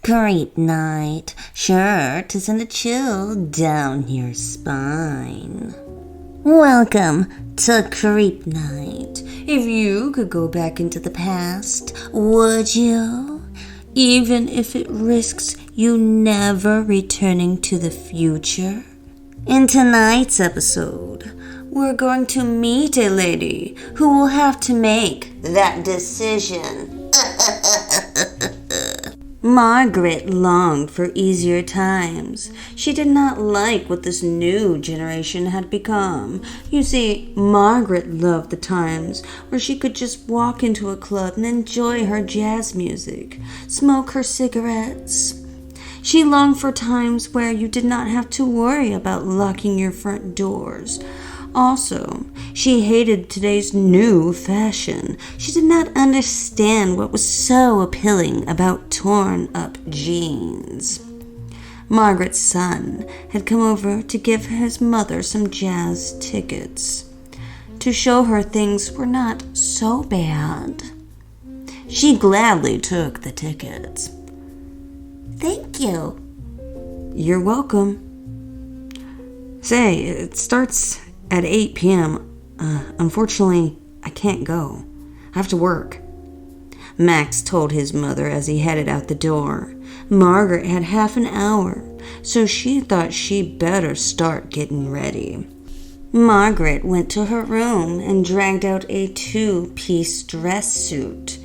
Creep night, sure to send a chill down your spine. Welcome to Creep Night. If you could go back into the past, would you? Even if it risks you never returning to the future? In tonight's episode, we're going to meet a lady who will have to make that decision. Margaret longed for easier times. She did not like what this new generation had become. You see, Margaret loved the times where she could just walk into a club and enjoy her jazz music, smoke her cigarettes. She longed for times where you did not have to worry about locking your front doors. Also, she hated today's new fashion. She did not understand what was so appealing about torn-up jeans. Margaret's son had come over to give his mother some jazz tickets to show her things were not so bad. She gladly took the tickets. Thank you. You're welcome. Say, it starts at 8 p.m. Unfortunately, I can't go. I have to work. Max told his mother as he headed out the door. Margaret had half an hour, so she thought she better start getting ready. Margaret went to her room and dragged out a two-piece dress suit.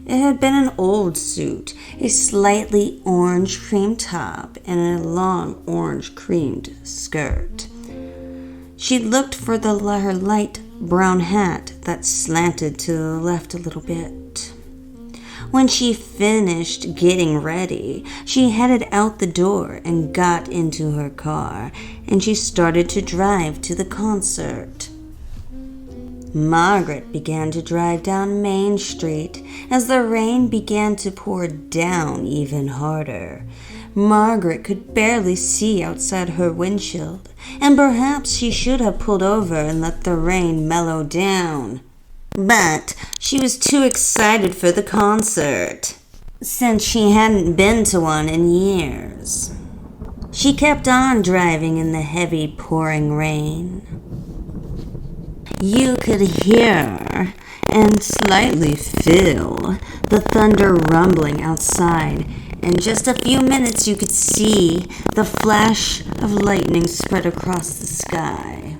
It had been an old suit, a slightly orange cream top and a long orange creamed skirt. She looked for her light brown hat that slanted to the left a little bit. When she finished getting ready, she headed out the door and got into her car, and she started to drive to the concert. Margaret began to drive down Main Street as the rain began to pour down even harder. Margaret could barely see outside her windshield, and perhaps she should have pulled over and let the rain mellow down. But she was too excited for the concert, since she hadn't been to one in years. She kept on driving in the heavy pouring rain. You could hear and slightly feel the thunder rumbling outside. In just a few minutes, you could see the flash of lightning spread across the sky.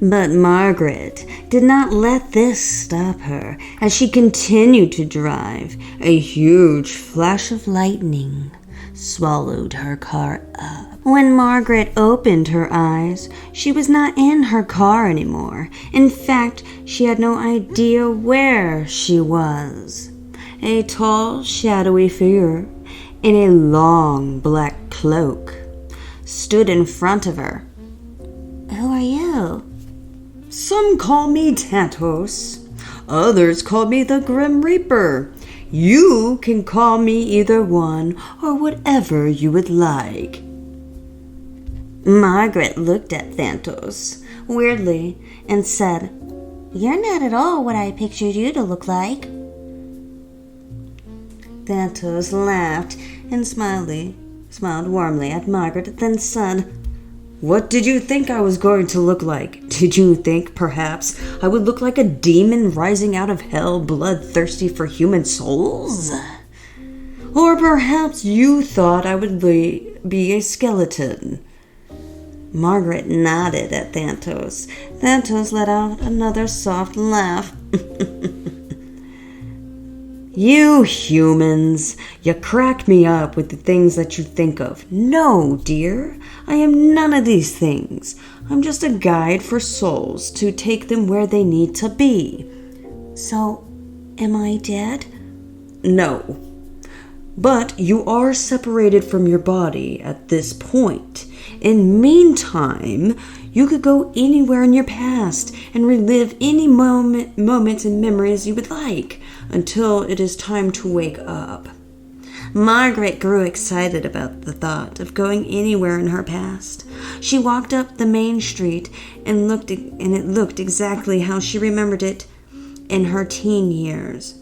But Margaret did not let this stop her. As she continued to drive, a huge flash of lightning swallowed her car up. When Margaret opened her eyes, she was not in her car anymore. In fact, she had no idea where she was. A tall, shadowy figure in a long black cloak stood in front of her. Who are you? Some call me Tantos. Others call me the Grim Reaper. You can call me either one or whatever you would like. Margaret looked at Thanatos weirdly and said, You're not at all what I pictured you to look like. Thanatos laughed and smiled warmly at Margaret, then said, What did you think I was going to look like? Did you think, perhaps, I would look like a demon rising out of hell, bloodthirsty for human souls? Or perhaps you thought I would be a skeleton? Margaret nodded at Thanatos. Thanatos let out another soft laugh. You humans, you crack me up with the things that you think of. No, dear, I am none of these things. I'm just a guide for souls to take them where they need to be. So, am I dead? No. But you are separated from your body at this point. In meantime, you could go anywhere in your past and relive any moments and memories you would like until it is time to wake up. Margaret grew excited about the thought of going anywhere in her past. She walked up the main street and it looked exactly how she remembered it in her teen years.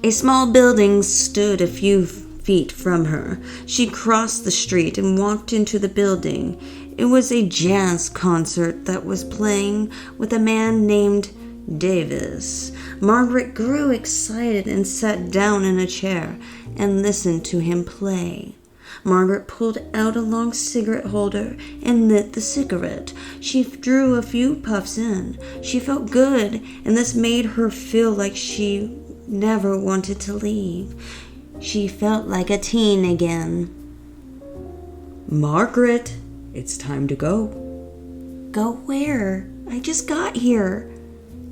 A small building stood a few feet from her. She crossed the street and walked into the building. It was a jazz concert that was playing with a man named Davis. Margaret grew excited and sat down in a chair and listened to him play. Margaret pulled out a long cigarette holder and lit the cigarette. She drew a few puffs in. She felt good, and this made her feel like she never wanted to leave. She felt like a teen again. Margaret, it's time to go. Go where? I just got here.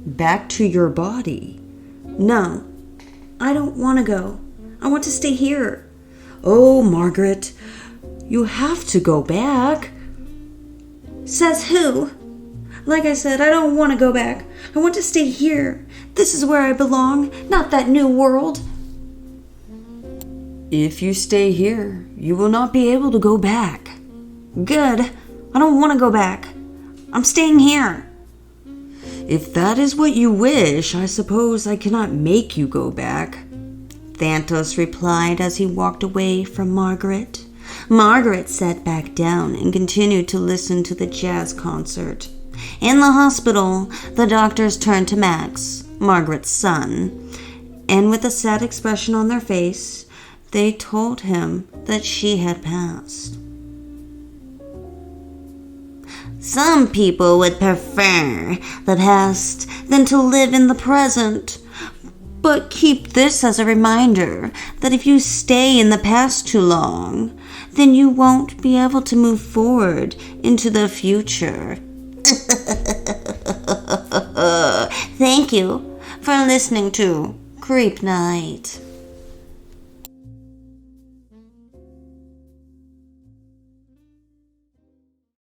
Back to your body. No, I don't want to go. I want to stay here. Oh, Margaret, you have to go back. Says who? Like I said, I don't want to go back. I want to stay here. This is where I belong, not that new world. If you stay here, you will not be able to go back. Good. I don't want to go back. I'm staying here. If that is what you wish, I suppose I cannot make you go back, Thantos replied as he walked away from Margaret. Margaret sat back down and continued to listen to the jazz concert. In the hospital, the doctors turned to Max, Margaret's son, and with a sad expression on their face, they told him that she had passed. Some people would prefer the past than to live in the present. But keep this as a reminder that if you stay in the past too long, then you won't be able to move forward into the future. Thank you for listening to Creep Night.